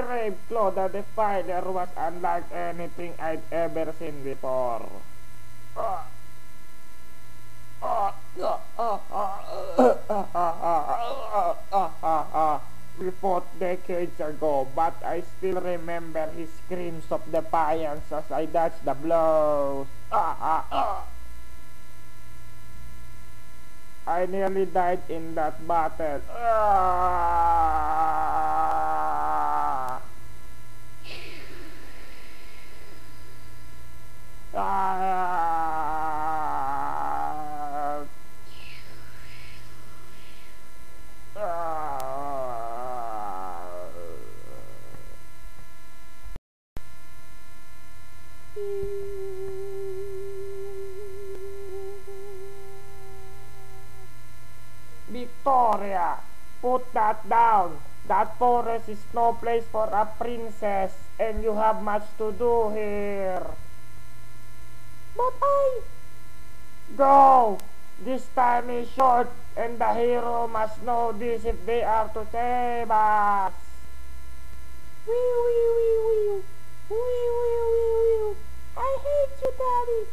Graveclaw the Defiler was unlike anything I'd ever seen before. We fought decades ago, but I still remember his screams of defiance as I dodged the blows. I nearly died in that battle. Victoria, put that down. That forest is no place for a princess, and you have much to do here. But Go! This time is short, and the hero must know this if they are to save us. I hate you, Daddy.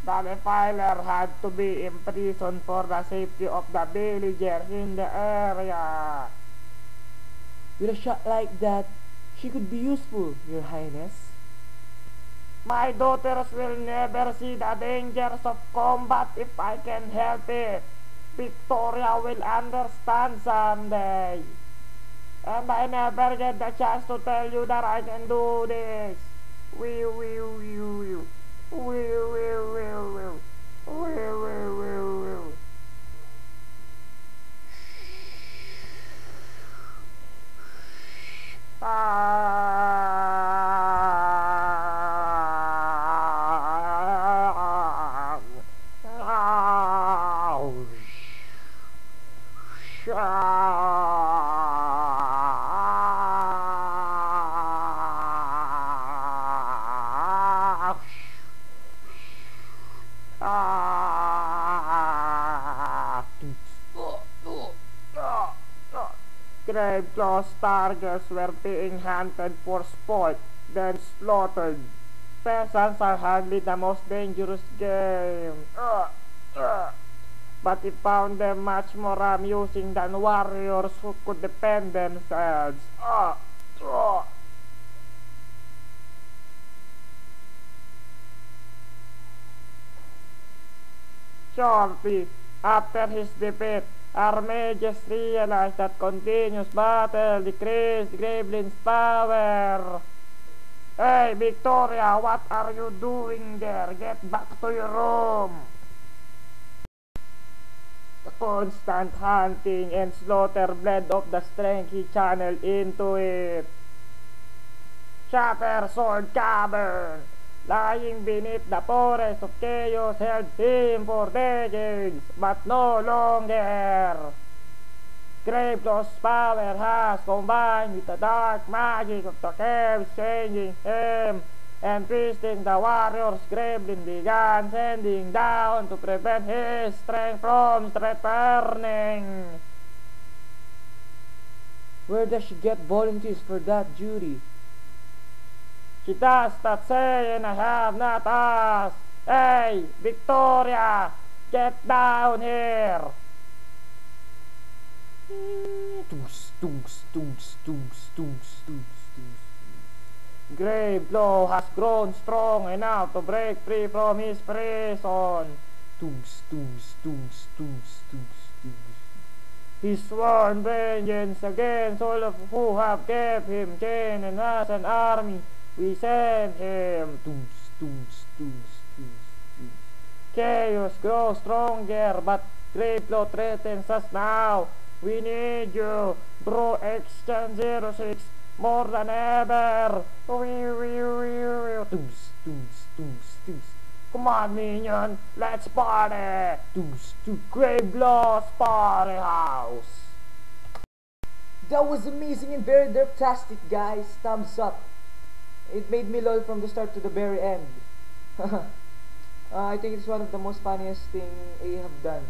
The Defiler had to be imprisoned for the safety of the villagers in the area. With a shot like that, she could be useful, Your Highness. My daughters will never see the dangers of combat if I can help it. Victoria will understand someday. And I never get the chance to tell you that I can do this. Graveclaw's targets were being hunted for sport, then slaughtered. Peasants are hardly the most dangerous game. But he found them much more amusing than warriors who could defend themselves. Shortly after his defeat, our mages realized that continuous battle decreased Grevlin's power. Hey, Victoria, what are you doing there? Get back to your room. The constant hunting and slaughter bled off the strength he channeled into it. Shatter Sword Cavern, lying beneath the forest of chaos, held him for decades, but no longer. Graveclaw's power has combined with the dark magic of the caves, changing him and twisting the warriors. Grevlin began sending down to prevent his strength from returning. Where does she get volunteers for that duty? She does not say, and I have not asked. Hey, Victoria, get down here. Graveclaw has grown strong enough to break free from his prison. He sworn vengeance against all of who have kept him chained, and as an army we send him. Chaos grows stronger, but Graveclaw threatens us now. We need you, Bro Exchange 06, more than ever. Come on, minion, let's party. Graveclaw's Party House. That was amazing and very derptastic, guys. Thumbs up. It made me lol from the start to the very end. I think it's one of the most funniest thing I have done.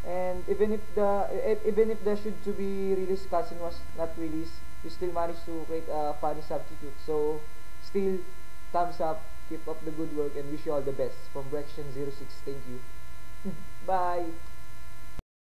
And even if the should to be released cutscene was not released, you still managed to create a funny substitute. So still, thumbs up, keep up the good work, and wish you all the best. From Brection06, thank you. Bye.